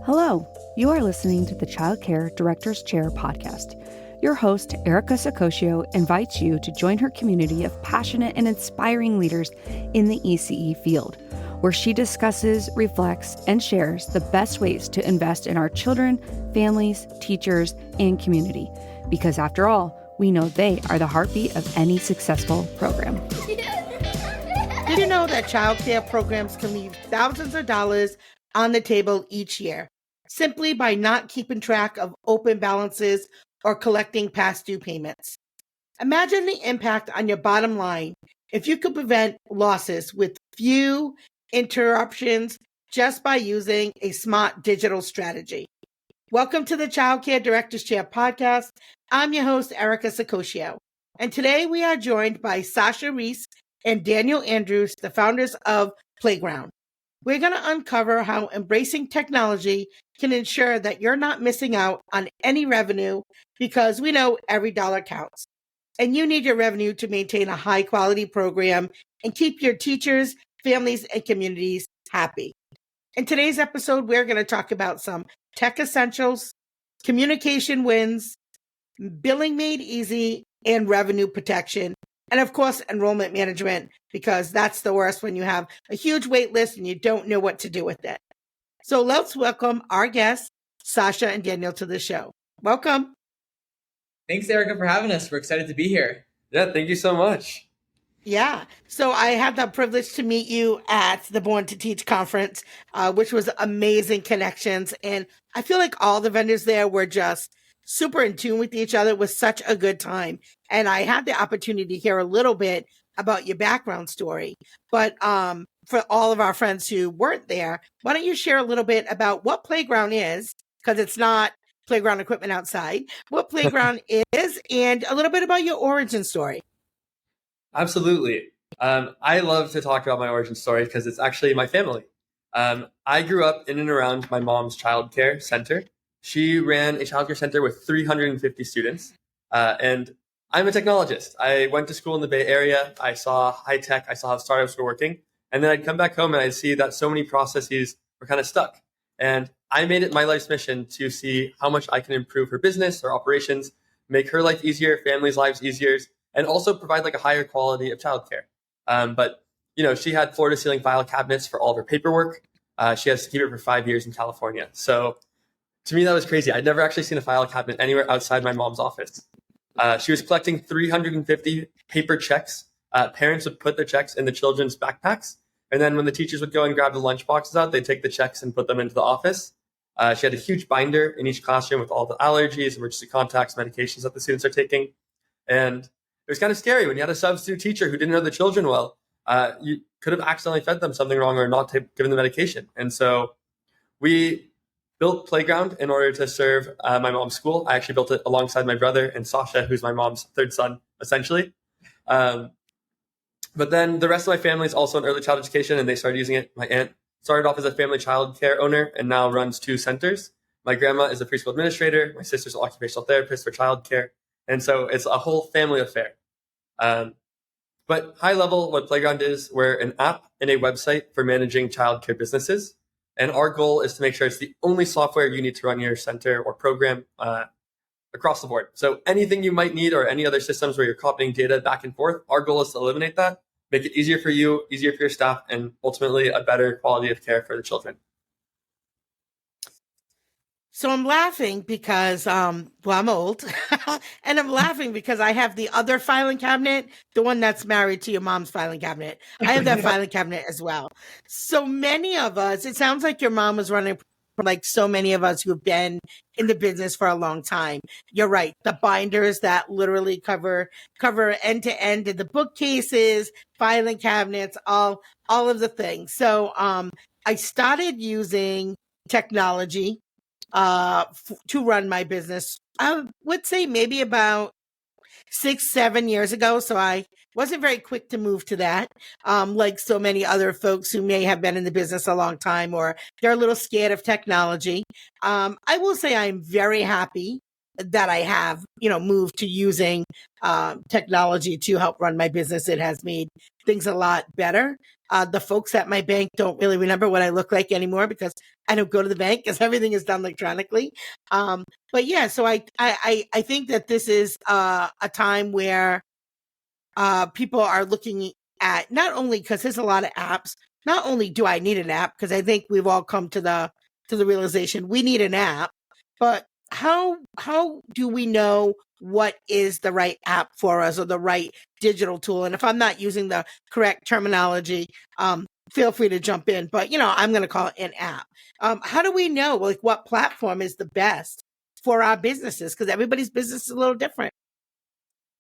Hello, you are listening to the Childcare Director's Chair podcast. Your host, Erica Sakosio, invites you to join her community of passionate and inspiring leaders in the ECE field, where she discusses, reflects, and shares the best ways to invest in our children, families, teachers, and community. Because after all, we know they are the heartbeat of any successful program. Did you know that childcare programs can leave thousands of dollars on the table each year, simply by not keeping track of open balances or collecting past due payments? Imagine the impact on your bottom line if you could prevent losses with few interruptions just by using a smart digital strategy. Welcome to the Childcare Director's Chair podcast. I'm your host, Erica Sakosio, and today we are joined by Sasha Reese and Daniel Andrews, the founders of Playground. We're going to uncover how embracing technology can ensure that you're not missing out on any revenue, because we know every dollar counts. And you need your revenue to maintain a high quality program and keep your teachers, families, and communities happy. In today's episode, we're going to talk about some tech essentials, communication wins, billing made easy, and revenue protection. And of course, enrollment management, because that's the worst when you have a huge wait list and you don't know what to do with it. So let's welcome our guests, Sasha and Daniel, to the show. Welcome. Thanks, Erica, for having us. We're excited to be here. Yeah, thank you so much. Yeah. So I had the privilege to meet you at the Born to Teach conference, which was amazing connections. And I feel like all the vendors there were just super in tune with each other. It was such a good time. And I had the opportunity to hear a little bit about your background story. But for all of our friends who weren't there, why don't you share a little bit about what Playground is, because it's not playground equipment outside, what Playground is, and a little bit about your origin story. Absolutely. I love to talk about my origin story because it's actually my family. I grew up in and around my mom's childcare center. She ran a childcare center with 350 students. And I'm a technologist. I went to school in the Bay Area. I saw high tech. I saw how startups were working. And then I'd come back home and I'd see that so many processes were kind of stuck. And I made it my life's mission to see how much I can improve her business, her operations, make her life easier, families' lives easier, and also provide like a higher quality of childcare. But, you know, she had floor-to-ceiling file cabinets for all of her paperwork. She has to keep it for 5 years in California. So to me, that was crazy. I'd never actually seen a file cabinet anywhere outside my mom's office. She was collecting 350 paper checks. Parents would put their checks in the children's backpacks. And then when the teachers would go and grab the lunch boxes out, they'd take the checks and put them into the office. She had a huge binder in each classroom with all the allergies, emergency contacts, medications that the students are taking. And it was kind of scary when you had a substitute teacher who didn't know the children well. You could have accidentally fed them something wrong or not given the medication. And so we built Playground in order to serve my mom's school. I actually built it alongside my brother and Sasha, who's my mom's third son, essentially. But then the rest of my family is also in early child education, and they started using it. My aunt started off as a family child care owner and now runs 2 centers. My grandma is a preschool administrator. My sister's an occupational therapist for childcare. And so it's a whole family affair. But high level, what Playground is, we're an app and a website for managing childcare businesses. And our goal is to make sure it's the only software you need to run your center or program across the board. So anything you might need or any other systems where you're copying data back and forth, our goal is to eliminate that, make it easier for you, easier for your staff, and ultimately a better quality of care for the children. So I'm laughing because, I'm old, and I'm laughing because I have the other filing cabinet, the one that's married to your mom's filing cabinet. I have that filing cabinet as well. So many of us, it sounds like your mom was running like so many of us who have been in the business for a long time. You're right. The binders that literally cover end to end, the bookcases, filing cabinets, all of the things. So I started using technology to run my business. I would say maybe about 6-7 years ago. So I wasn't very quick to move to that. Like so many other folks who may have been in the business a long time, or they're a little scared of technology. I will say I'm very happy that I have, moved to using technology to help run my business. It has made things a lot better. The folks at my bank don't really remember what I look like anymore because I don't go to the bank because everything is done electronically. But yeah, so I think that this is a time where people are looking at, not only because there's a lot of apps, not only do I need an app, because I think we've all come to the realization we need an app, but how do we know what is the right app for us or the right digital tool? And if I'm not using the correct terminology, feel free to jump in, but I'm going to call it an app. How do we know like what platform is the best for our businesses? Because everybody's business is a little different.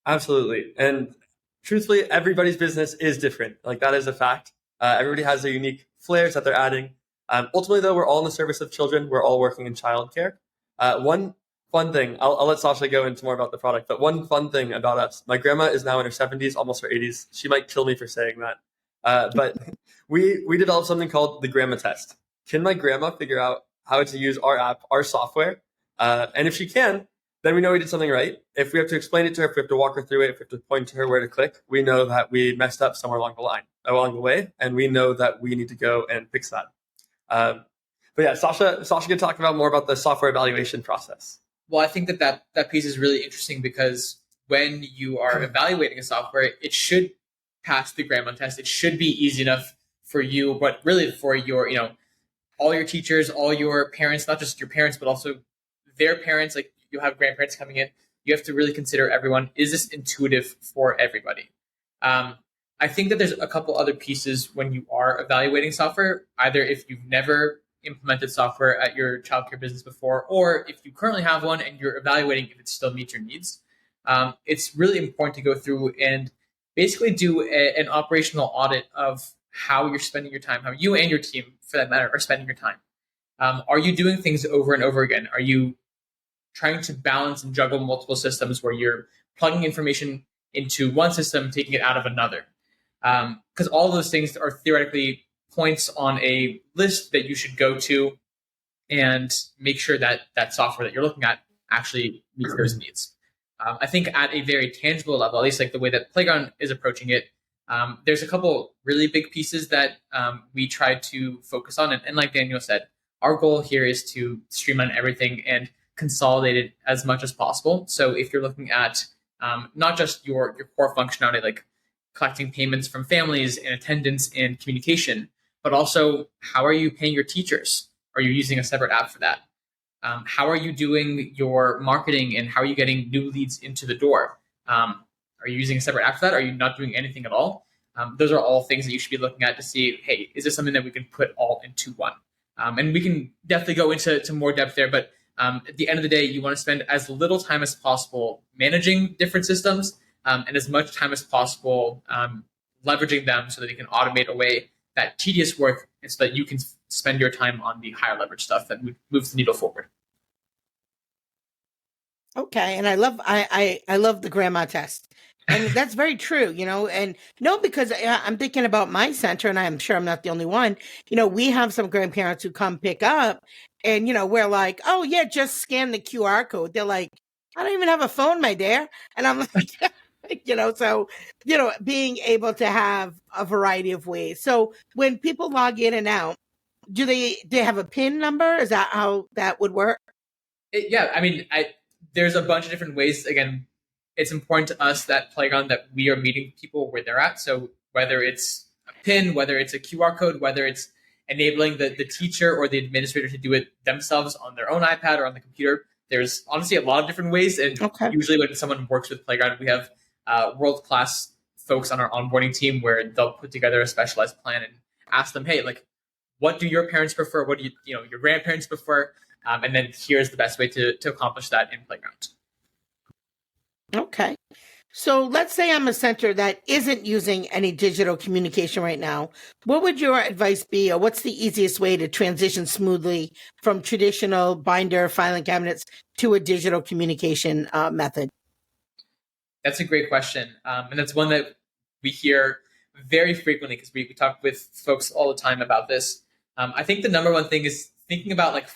Absolutely. And truthfully, everybody's business is different. Like that is a fact. Everybody has their unique flares that they're adding. Ultimately, though, we're all in the service of children. We're all working in childcare. One fun thing, I'll let Sasha go into more about the product, but one fun thing about us, my grandma is now in her 70s, almost her 80s. She might kill me for saying that. But we developed something called the grandma test. Can my grandma figure out how to use our app, our software? And if she can, then we know we did something right. If we have to explain it to her, if we have to walk her through it, if we have to point to her where to click, we know that we messed up somewhere along the way, and we know that we need to go and fix that. But yeah, Sasha can talk about more about the software evaluation process. Well, I think that piece is really interesting because when you are evaluating a software, it should pass the grandma test. It should be easy enough for you, but really for your, all your teachers, all your parents, not just your parents, but also their parents. Like you have grandparents coming in. You have to really consider everyone. Is this intuitive for everybody? I think that there's a couple other pieces when you are evaluating software, either if you've never implemented software at your childcare business before, or if you currently have one and you're evaluating if it still meets your needs. It's really important to go through and basically do an operational audit of how you're spending your time, how you and your team, for that matter, are spending your time. Are you doing things over and over again? Are you trying to balance and juggle multiple systems where you're plugging information into one system, taking it out of another? Because all those things are theoretically points on a list that you should go to and make sure that that software that you're looking at actually meets those needs. I think at a very tangible level, at least like the way that Playground is approaching it, there's a couple really big pieces that we try to focus on. And like Daniel said, our goal here is to streamline everything and consolidate it as much as possible. So if you're looking at not just your core functionality, like collecting payments from families and attendance and communication, but also how are you paying your teachers? Are you using a separate app for that? How are you doing your marketing and how are you getting new leads into the door? Are you using a separate app for that? Are you not doing anything at all? Those are all things that you should be looking at to see, hey, is this something that we can put all into one? And we can definitely go into more depth there, but at the end of the day, you want to spend as little time as possible managing different systems and as much time as possible leveraging them so that you can automate away that tedious work and so that you can spend your time on the higher leverage stuff that moves the needle forward. Okay, and I love the grandma test. And that's very true, and no, because I'm thinking about my center, and I'm sure I'm not the only one. We have some grandparents who come pick up, and, we're like, oh, yeah, just scan the QR code. They're like, I don't even have a phone, my dear. And I'm like, so, being able to have a variety of ways. So when people log in and out, do they have a PIN number? Is that how that would work? Yeah, I mean, there's a bunch of different ways. Again, it's important to us that Playground that we are meeting people where they're at. So whether it's a PIN, whether it's a QR code, whether it's enabling the teacher or the administrator to do it themselves on their own iPad or on the computer, there's honestly a lot of different ways. And usually when someone works with Playground, we have world-class folks on our onboarding team where they'll put together a specialized plan and ask them, hey, like, what do your parents prefer? What do your grandparents prefer? And then here's the best way to accomplish that in Playground. Okay. So let's say I'm a center that isn't using any digital communication right now. What would your advice be, or what's the easiest way to transition smoothly from traditional binder filing cabinets to a digital communication method? That's a great question. And that's one that we hear very frequently because we talk with folks all the time about this. I think the number one thing is thinking about, like,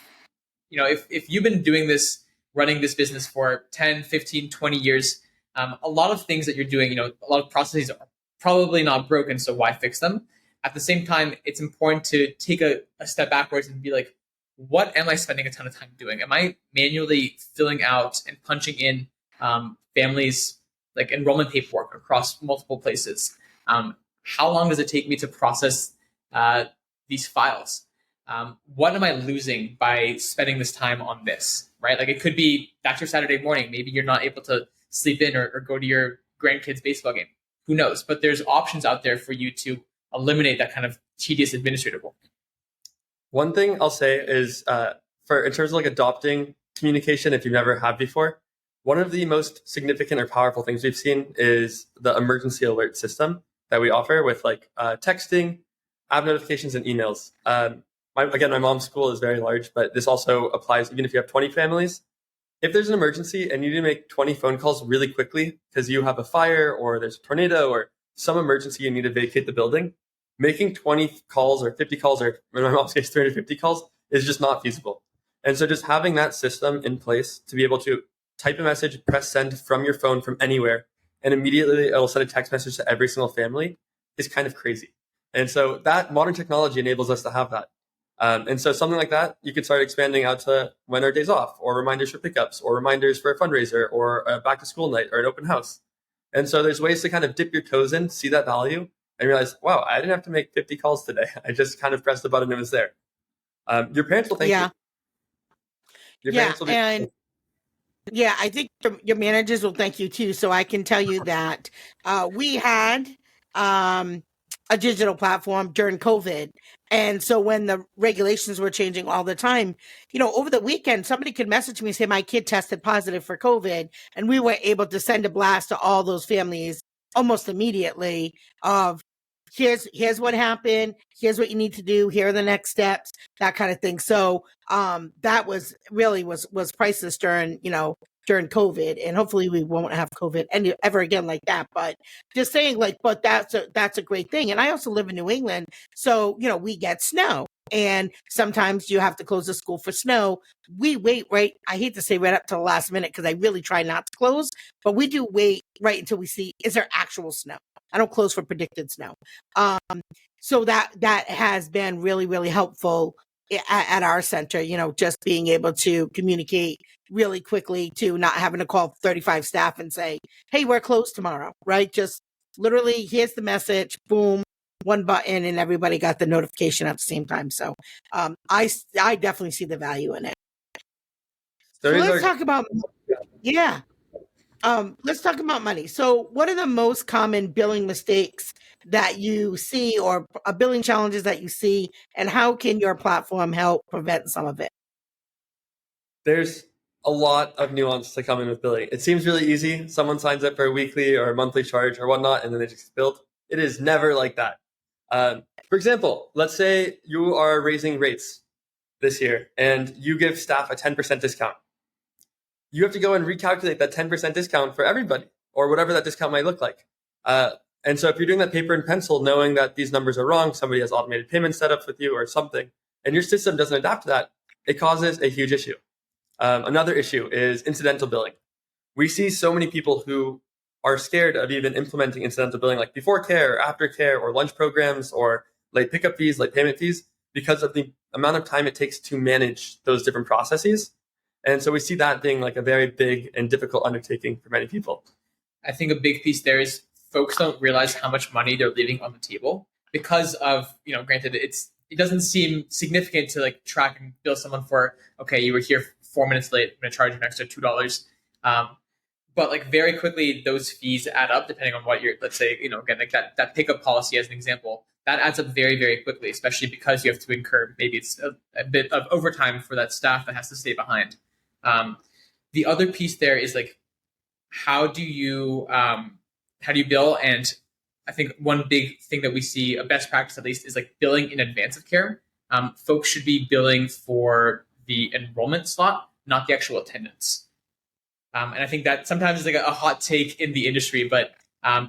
if you've been doing this, running this business for 10, 15, 20 years, a lot of things that you're doing, a lot of processes are probably not broken, so why fix them? At the same time, it's important to take a step backwards and be like, what am I spending a ton of time doing? Am I manually filling out and punching in families' like enrollment paperwork across multiple places? How long does it take me to process these files? What am I losing by spending this time on this, right? Like it could be that's your Saturday morning. Maybe you're not able to sleep in or go to your grandkids' baseball game. Who knows? But there's options out there for you to eliminate that kind of tedious administrative work. One thing I'll say is for in terms of like adopting communication, if you've never had before, one of the most significant or powerful things we've seen is the emergency alert system that we offer with like texting, app notifications, and emails. My mom's school is very large, but this also applies even if you have 20 families. If there's an emergency and you need to make 20 phone calls really quickly because you have a fire or there's a tornado or some emergency you need to vacate the building, making 20 calls or 50 calls or in my mom's case 350 calls is just not feasible. And so just having that system in place to be able to type a message, press send from your phone from anywhere, and immediately it'll send a text message to every single family is kind of crazy. And so that modern technology enables us to have that. And so something like that, you could start expanding out to when are days off, or reminders for pickups, or reminders for a fundraiser, or a back to school night, or an open house. And so there's ways to kind of dip your toes in, see that value, and realize, wow, I didn't have to make 50 calls today. I just kind of pressed the button and it was there. Your parents will thank you. Your parents will Yeah, I think your managers will thank you too. So I can tell you that we had a digital platform during COVID. And so when the regulations were changing all the time, over the weekend, somebody could message me and say, my kid tested positive for COVID. And we were able to send a blast to all those families almost immediately of here's what happened. Here's what you need to do. Here are the next steps, that kind of thing. So that was really was priceless during COVID, and hopefully we won't have COVID ever again like that. But just saying, but that's a great thing. And I also live in New England, so we get snow, and sometimes you have to close the school for snow. We wait I hate to say right up to the last minute because I really try not to close, but we do wait right until we see is there actual snow. I don't close for predicted snow. So that has been really, really helpful at our center, just being able to communicate really quickly to not having to call 35 staff and say, hey, we're closed tomorrow, right? Just literally, here's the message, boom, one button, and everybody got the notification at the same time. So I definitely see the value in it. So let's talk about, let's talk about money. So what are the most common billing mistakes that you see or billing challenges that you see, and how can your platform help prevent some of it? There's a lot of nuance to come in with billing. It seems really easy. Someone signs up for a weekly or a monthly charge or whatnot, and then they just get billed. It is never like that. For example, let's say you are raising rates this year and you give staff a 10% discount. You have to go and recalculate that 10% discount for everybody or whatever that discount might look like. And so if you're doing that paper and pencil, knowing that these numbers are wrong, somebody has automated payment setups with you or something, and your system doesn't adapt to that, it causes a huge issue. Another issue is incidental billing. We see so many people who are scared of even implementing incidental billing, like before care, or after care, or lunch programs, or late pickup fees, late payment fees, because of the amount of time it takes to manage those different processes. And so we see that being like a very big and difficult undertaking for many people. I think a big piece there is folks don't realize how much money they're leaving on the table because of, granted, it doesn't seem significant to like track and bill someone for, okay, you were here 4 minutes late, I'm going to charge you an extra $2. But like very quickly, those fees add up depending on what you're, let's say, again, like that pickup policy as an example, that adds up very, very quickly, especially because you have to incur, maybe it's a bit of overtime for that staff that has to stay behind. The other piece there is like, how do you bill? And I think one big thing that we see, a best practice at least, is like billing in advance of care. Folks should be billing for the enrollment slot, not the actual attendance. And I think that sometimes is like a hot take in the industry, but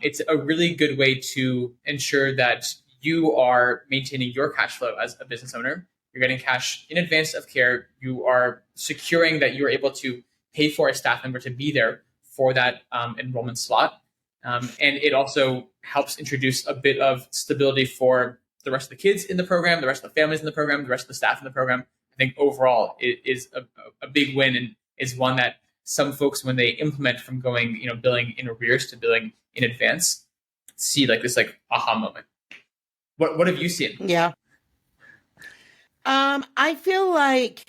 it's a really good way to ensure that you are maintaining your cash flow as a business owner. You're getting cash in advance of care. You are securing that you're able to pay for a staff member to be there for that enrollment slot. And it also helps introduce a bit of stability for the rest of the kids in the program, the rest of the families in the program, the rest of the staff in the program. I think overall it is a big win, and is one that some folks, when they implement from going, billing in arrears to billing in advance, see like this aha moment. What have you seen? Yeah. I feel like,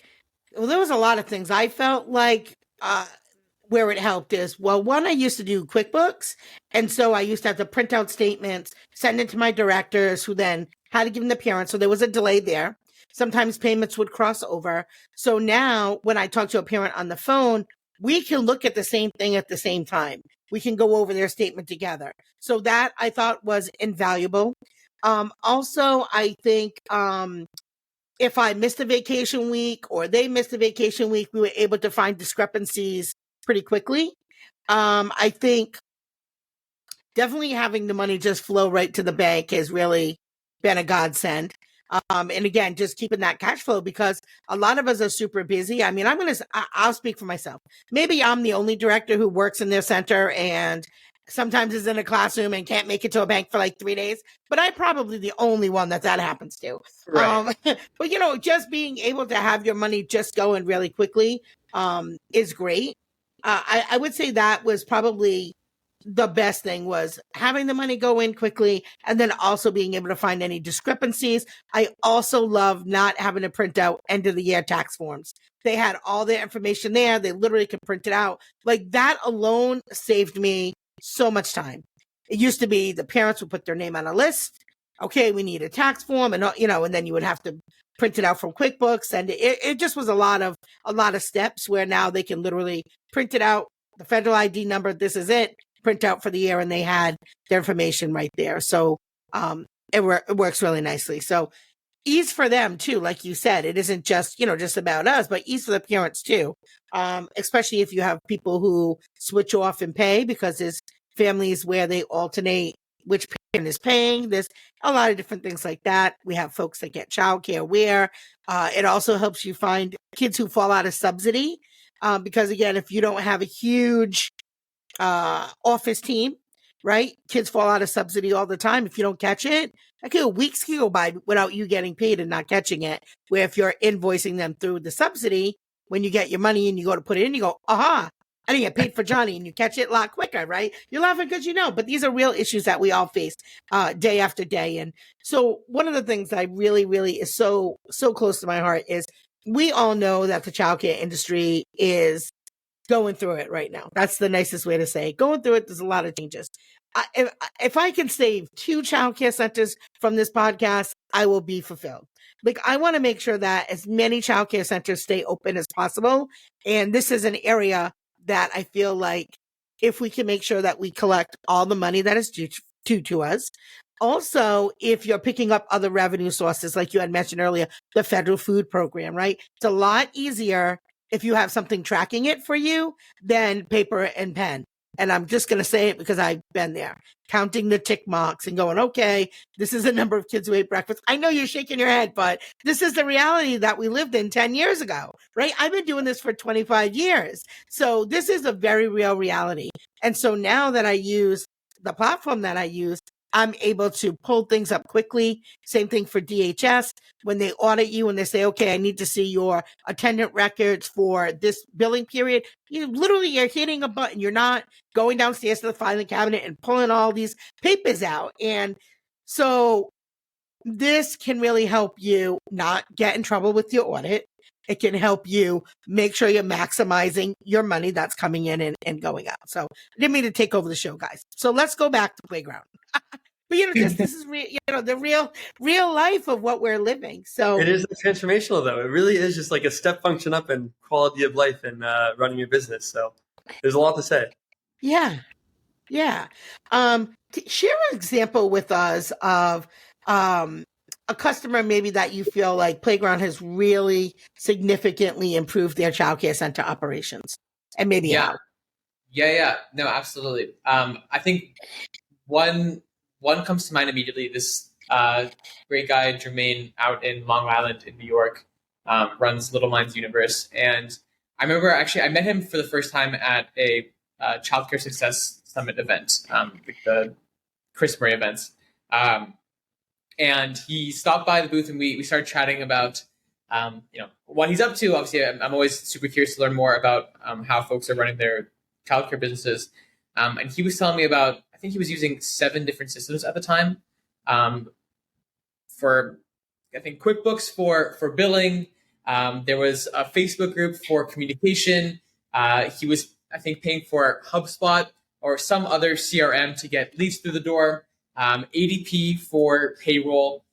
well, there was a lot of things. I felt like where it helped is, well, one, I used to do QuickBooks. And so I used to have to print out statements, send it to my directors, who then had to give them to parents. So there was a delay there. Sometimes payments would cross over. So now when I talk to a parent on the phone, we can look at the same thing at the same time. We can go over their statement together. So that I thought was invaluable. Also, I think if I missed a vacation week or they missed a vacation week, we were able to find discrepancies pretty quickly. I think definitely having the money just flow right to the bank has really been a godsend. And again, just keeping that cash flow, because a lot of us are super busy. I mean, I'll speak for myself. Maybe I'm the only director who works in their center and sometimes is in a classroom and can't make it to a bank for like 3 days, but I'm probably the only one that happens to. Right. But just being able to have your money just go in really quickly is great. I would say that was probably the best thing, was having the money go in quickly and then also being able to find any discrepancies. I also love not having to print out end of the year tax forms. They had all their information there. They literally could print it out. Like, that alone saved me so much time. It used to be the parents would put their name on a list. Okay, we need a tax form, and and then you would have to print it out from QuickBooks, and it just was a lot of steps, where now they can literally print it out, the federal ID number, this is it, print out for the year, and they had their information right there. So it works really nicely. So ease for them too, like you said. It isn't just just about us, but ease for the parents too. Especially if you have people who switch off and pay, because there's families where they alternate which parent is paying. There's a lot of different things like that. We have folks that get childcare where it also helps you find kids who fall out of subsidy. Because again, if you don't have a huge office team, right? Kids fall out of subsidy all the time. If you don't catch it, weeks can go by without you getting paid and not catching it. Where if you're invoicing them through the subsidy, when you get your money and you go to put it in, you go, aha, I didn't get paid for Johnny, and you catch it a lot quicker, right? You're laughing because but these are real issues that we all face day after day. And so one of the things that I really, really is so close to my heart is, we all know that the childcare industry is going through it right now. That's the nicest way to say it. Going through it, there's a lot of changes. If I can save 2 childcare centers from this podcast, I will be fulfilled. Like, I want to make sure that as many childcare centers stay open as possible. And this is an area that I feel like, if we can make sure that we collect all the money that is due to us. Also, if you're picking up other revenue sources, like you had mentioned earlier, the federal food program, right? It's a lot easier if you have something tracking it for you than paper and pen. And I'm just going to say it because I've been there, counting the tick marks and going, okay, this is the number of kids who ate breakfast. I know you're shaking your head, but this is the reality that we lived in 10 years ago, right? I've been doing this for 25 years. So this is a very real reality. And so now that I use the platform that I use, I'm able to pull things up quickly. Same thing for DHS. When they audit you and they say, okay, I need to see your attendant records for this billing period, you're hitting a button. You're not going downstairs to the filing cabinet and pulling all these papers out. And so this can really help you not get in trouble with your audit. It can help you make sure you're maximizing your money that's coming in and going out. So I didn't mean to take over the show, guys. So let's go back to Playground. But this is the real life of what we're living. So it is transformational, though. It really is just like a step function up in quality of life and running your business. So there's a lot to say. Yeah. Share an example with us of a customer maybe that you feel like Playground has really significantly improved their childcare center operations, and maybe how. Yeah. No, absolutely. I think one comes to mind immediately. This great guy, Jermaine, out in Long Island in New York, runs Little Minds Universe. And I remember I met him for the first time at a childcare success Summit event, like the Chris Murray events. And he stopped by the booth and we started chatting about, what he's up to. Obviously, I'm always super curious to learn more about how folks are running their childcare businesses. And he was telling me about, I think he was using 7 different systems at the time. For, I think, QuickBooks for billing. There was a Facebook group for communication. He was, I think, paying for HubSpot or some other CRM to get leads through the door. ADP for payroll.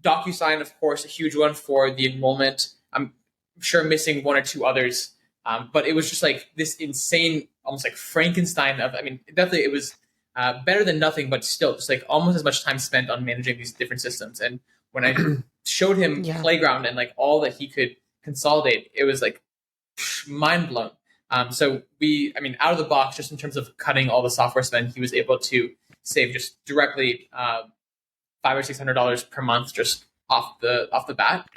DocuSign, of course, a huge one for the enrollment. I'm sure missing 1 or 2 others. But it was just like this insane, almost like Frankenstein of, definitely it was better than nothing, but still just like almost as much time spent on managing these different systems. And when I showed him Playground and like all that he could consolidate, it was like mind blown. So out of the box, just in terms of cutting all the software spend, he was able to save just directly $500 or $600 per month just off the bat.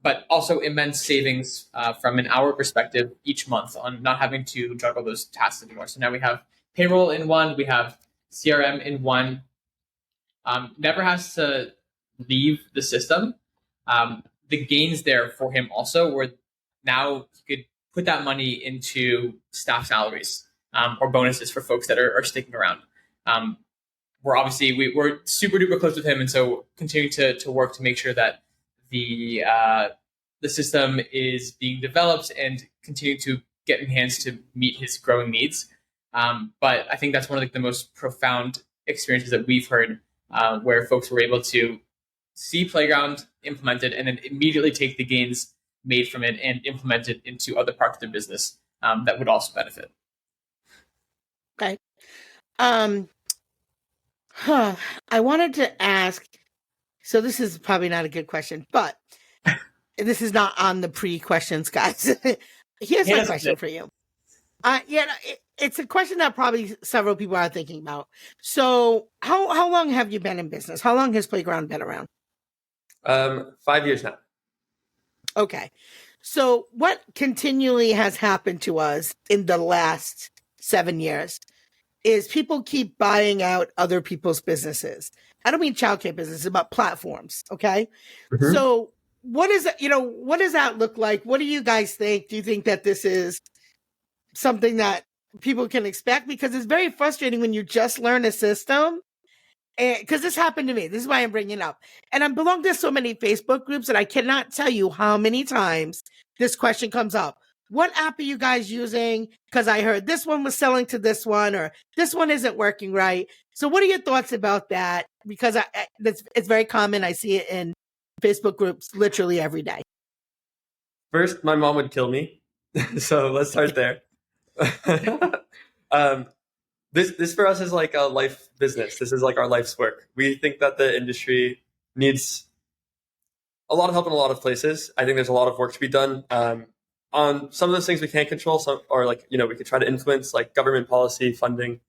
But also immense savings from an hour perspective each month on not having to juggle those tasks anymore. So now we have payroll in one, we have CRM in one. Never has to leave the system. The gains there for him also were now he could put that money into staff salaries or bonuses for folks that are sticking around. We're super duper close with him, and so continuing to work to make sure that the system is being developed and continue to get enhanced to meet his growing needs. But I think that's one of the most profound experiences that we've heard, where folks were able to see Playground implemented and then immediately take the gains made from it and implement it into other parts of their business that would also benefit. Okay. I wanted to ask, so this is probably not a good question, but this is not on the pre-questions, guys. Here's my question for you. It's a question that probably several people are thinking about. So how long have you been in business? How long has Playground been around? 5 years now. Okay. So what continually has happened to us in the last 7 years is people keep buying out other people's businesses. I don't mean childcare businesses, but platforms. Okay. Mm-hmm. So what is it, what does that look like? What do you guys think? Do you think that this is something that people can expect? Because it's very frustrating when you just learn a system. Because this happened to me. This is why I'm bringing it up. And I belong to so many Facebook groups that I cannot tell you how many times this question comes up. What app are you guys using? Because I heard this one was selling to this one, or this one isn't working right. So what are your thoughts about that? Because it's very common. I see it in Facebook groups literally every day. First, my mom would kill me. So let's start there. This for us is like a life business. This is like our life's work. We think that the industry needs a lot of help in a lot of places. I think there's a lot of work to be done on some of those things we can't control. Some, or we could try to influence, like government policy, funding,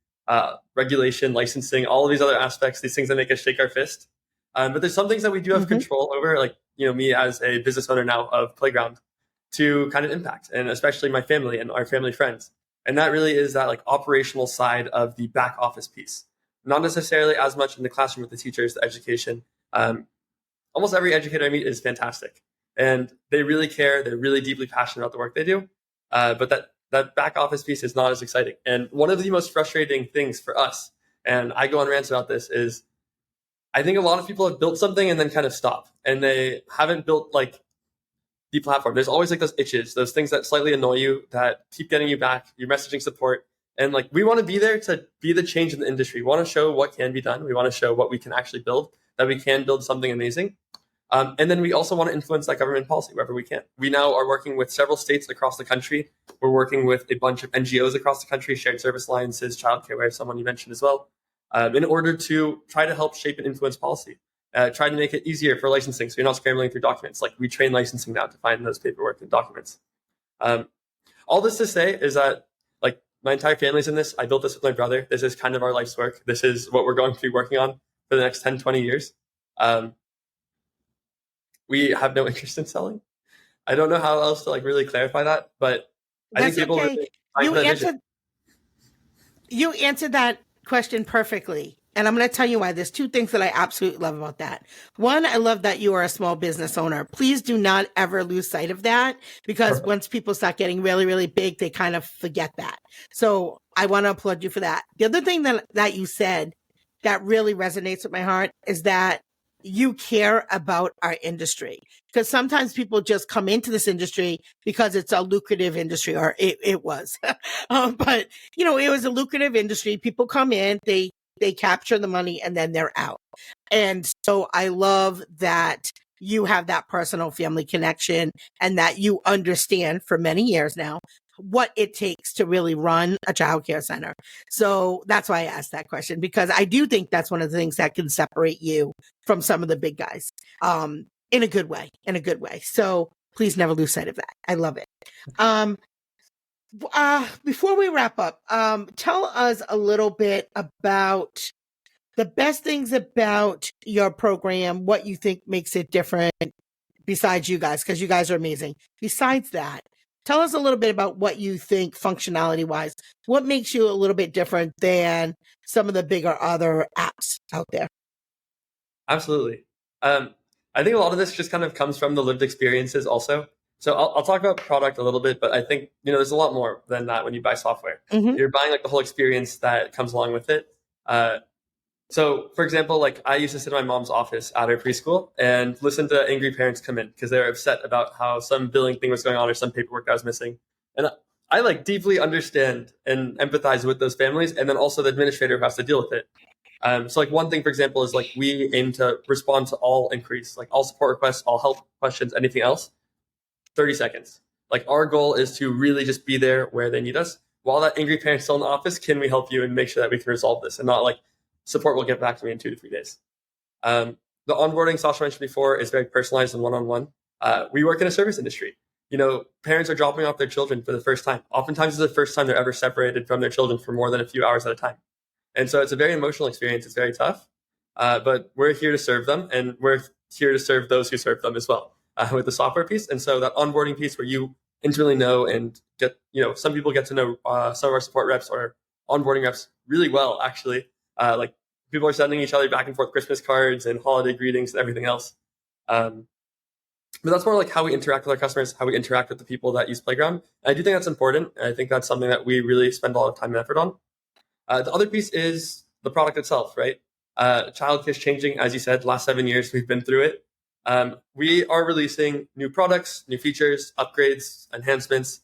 regulation, licensing, all of these other aspects, these things that make us shake our fist. But there's some things that we do have control over, like, me as a business owner now of Playground, to kind of impact, and especially my family and our family friends. And that really is that like operational side of the back office piece. Not necessarily as much in the classroom with the teachers, the education. Almost every educator I meet is fantastic. And they really care. They're really deeply passionate about the work they do. But that back office piece is not as exciting. And one of the most frustrating things for us, and I go on rants about this, is I think a lot of people have built something and then kind of stop. And they haven't built like the platform. There's always like those itches, those things that slightly annoy you, that keep getting you back, your messaging support. And like, we want to be there to be the change in the industry. We want to show what can be done. We want to show what we can actually build, that we can build something amazing. And then we also want to influence that government policy wherever we can. We now are working with several states across the country. We're working with a bunch of NGOs across the country, shared service alliances, Childcare, where someone you mentioned as well, in order to try to help shape and influence policy. Try to make it easier for licensing, so you're not scrambling through documents. Like, we train licensing now to find those paperwork and documents. All this to say is that, like, my entire family's in this. I built this with my brother. This is kind of our life's work. This is what we're going to be working on for the next 10, 20 years. We have no interest in selling. I don't know how else to like really clarify that, but I think people okay. Really You answered that question perfectly. And I'm going to tell you why. There's two things that I absolutely love about that. One, I love that you are a small business owner. Please do not ever lose sight of that, because once people start getting really, really big, they kind of forget that. So I want to applaud you for that. The other thing that you said that really resonates with my heart is that you care about our industry, because sometimes people just come into this industry because it's a lucrative industry, or it was. But it was a lucrative industry. People come in, they capture the money, and then they're out. And so I love that you have that personal family connection, and that you understand for many years now what it takes to really run a childcare center. So that's why I asked that question, because I do think that's one of the things that can separate you from some of the big guys, in a good way, So please never lose sight of that. I love it. Before we wrap up, tell us a little bit about the best things about your program, what you think makes it different besides you guys, because you guys are amazing. Besides that, tell us a little bit about what you think functionality wise, what makes you a little bit different than some of the bigger other apps out there. Absolutely. I think a lot of this just kind of comes from the lived experiences also. So I'll talk about product a little bit, but I think, there's a lot more than that when you buy software. Mm-hmm. You're buying like the whole experience that comes along with it. So for example, like I used to sit in my mom's office at her preschool and listen to angry parents come in because they're upset about how some billing thing was going on or some paperwork that was missing. And I like deeply understand and empathize with those families, and then also the administrator who has to deal with it. So like one thing, for example, is like we aim to respond to all inquiries, like all support requests, all help questions, anything else, 30 seconds. Like our goal is to really just be there where they need us. While that angry parent's still in the office, can we help you and make sure that we can resolve this, and not like support will get back to me in 2 to 3 days. The onboarding Sasha mentioned before is very personalized and one-on-one. We work in a service industry. Parents are dropping off their children for the first time. Oftentimes it's the first time they're ever separated from their children for more than a few hours at a time. And so it's a very emotional experience. It's very tough, but we're here to serve them, and we're here to serve those who serve them as well with the software piece. And so that onboarding piece where you intimately know and get, some people get to know some of our support reps or onboarding reps really well, actually. Like people are sending each other back and forth Christmas cards and holiday greetings and everything else. But that's more like how we interact with our customers, how we interact with the people that use Playground. And I do think that's important. I think that's something that we really spend a lot of time and effort on. The other piece is the product itself, right? Childcare is changing, as you said, last 7 years, we've been through it. We are releasing new products, new features, upgrades, enhancements.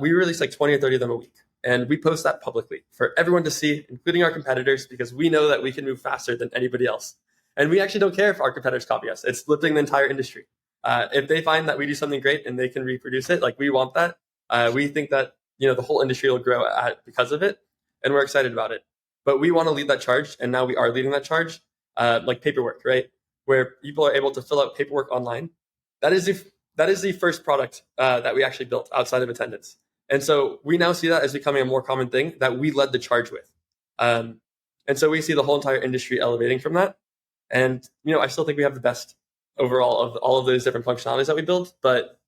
We release like 20 or 30 of them a week. And we post that publicly for everyone to see, including our competitors, because we know that we can move faster than anybody else. And we actually don't care if our competitors copy us. It's lifting the entire industry. If they find that we do something great and they can reproduce it, like we want that. We think that the whole industry will grow because of it, and we're excited about it. But we want to lead that charge, and now we are leading that charge, like paperwork, right? Where people are able to fill out paperwork online. That is the first product that we actually built outside of attendance. And so we now see that as becoming a more common thing that we led the charge with. And so we see the whole entire industry elevating from that. And, I still think we have the best overall of all of those different functionalities that we build. But,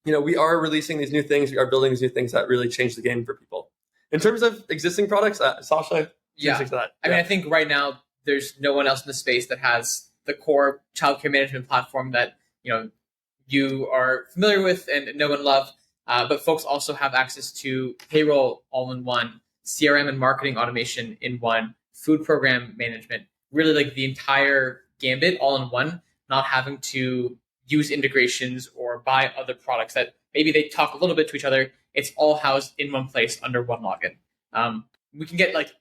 we are releasing these new things. We are building these new things that really change the game for people. In terms of existing products, Sasha, yeah. To that. I mean, I think right now there's no one else in the space that has the core childcare management platform that, you are familiar with and know and love. But folks also have access to payroll all in one, CRM and marketing automation in one, food program management, really like the entire gambit all in one, not having to use integrations or buy other products that maybe they talk a little bit to each other. It's all housed in one place under one login. We can get like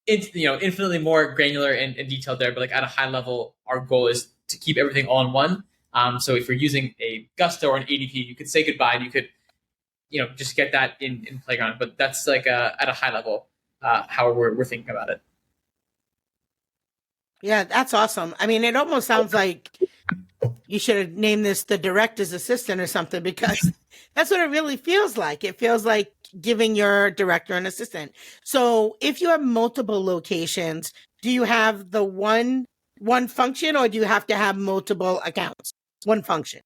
infinitely more granular and detailed there, but like at a high level, our goal is to keep everything all in one. So if you're using a Gusto or an ADP, you could say goodbye and you could just get that in Playground. But that's like at a high level how we're thinking about it. Yeah, that's awesome. I mean, it almost sounds like you should have named this the director's assistant or something, because that's what it really feels like. It feels like giving your director an assistant. So if you have multiple locations, do you have the one function, or do you have to have multiple accounts? One function.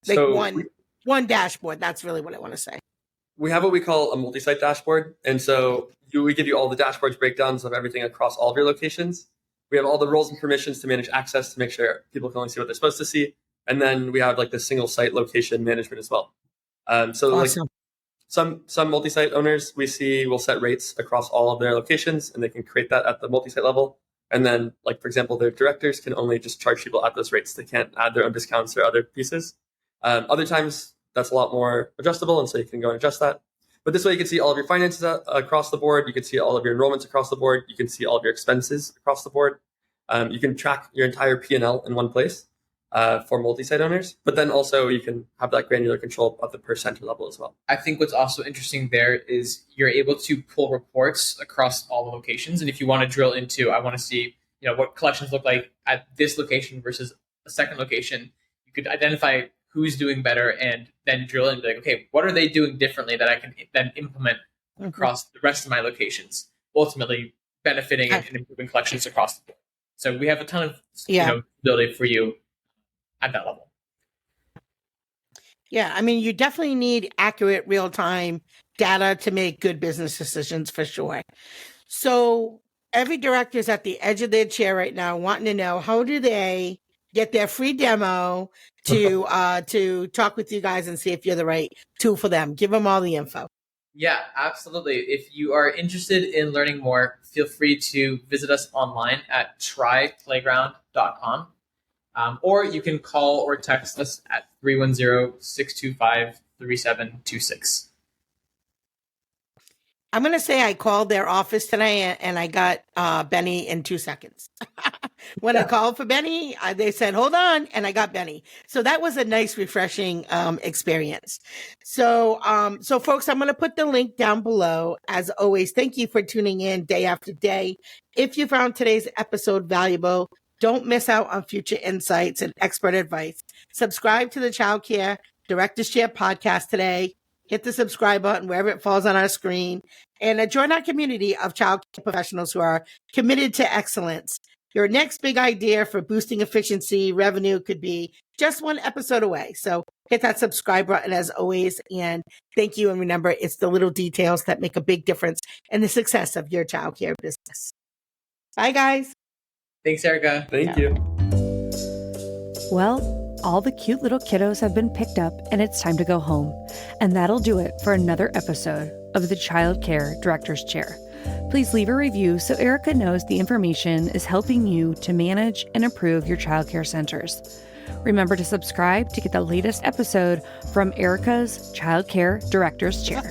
Like so one dashboard. That's really what I want to say. we have what we call a multi-site dashboard. And so we give you all the dashboards breakdowns of everything across all of your locations. We have all the roles and permissions to manage access to make sure people can only see what they're supposed to see. And then we have like the single site location management as well. So awesome. Like some multi-site owners we see will set rates across all of their locations, and they can create that at the multi-site level. And then, like, for example, their directors can only just charge people at those rates. They can't add their own discounts or other pieces. Other times that's a lot more adjustable, and so you can go and adjust that. But this way you can see all of your finances across the board. You can see all of your enrollments across the board. You can see all of your expenses across the board. You can track your entire P&L in one place for multi-site owners. But then also you can have that granular control at the per center level as well. I think what's also interesting there is you're able to pull reports across all the locations. And if you want to drill into, I want to see, what collections look like at this location versus a second location, you could identify who's doing better and then drill into like, okay, what are they doing differently that I can then implement across the rest of my locations, ultimately benefiting and improving collections across the board. So we have a ton of ability for you at that level. Yeah, I mean, you definitely need accurate real-time data to make good business decisions for sure. So every director is at the edge of their chair right now wanting to know, how do they get their free demo to talk with you guys and see if you're the right tool for them? Give them all the info. Yeah, absolutely. If you are interested in learning more, feel free to visit us online at tryplayground.com. Or you can call or text us at 310-625-3726. I'm going to say I called their office today and I got Benny in 2 seconds. When I called for Benny, they said, hold on, and I got Benny. So that was a nice, refreshing experience. So folks, I'm going to put the link down below. As always, thank you for tuning in day after day. If you found today's episode valuable, don't miss out on future insights and expert advice. Subscribe to the Childcare Directors Chair podcast today. Hit the subscribe button wherever it falls on our screen, and join our community of childcare professionals who are committed to excellence. Your next big idea for boosting efficiency, revenue could be just one episode away. So hit that subscribe button as always. And thank you. And remember, it's the little details that make a big difference in the success of your childcare business. Bye, guys. Thanks, Erica. Thank you. Well, all the cute little kiddos have been picked up and it's time to go home. And that'll do it for another episode of the Childcare Director's Chair. Please leave a review so Erica knows the information is helping you to manage and improve your childcare centers. Remember to subscribe to get the latest episode from Erica's Childcare Director's Chair.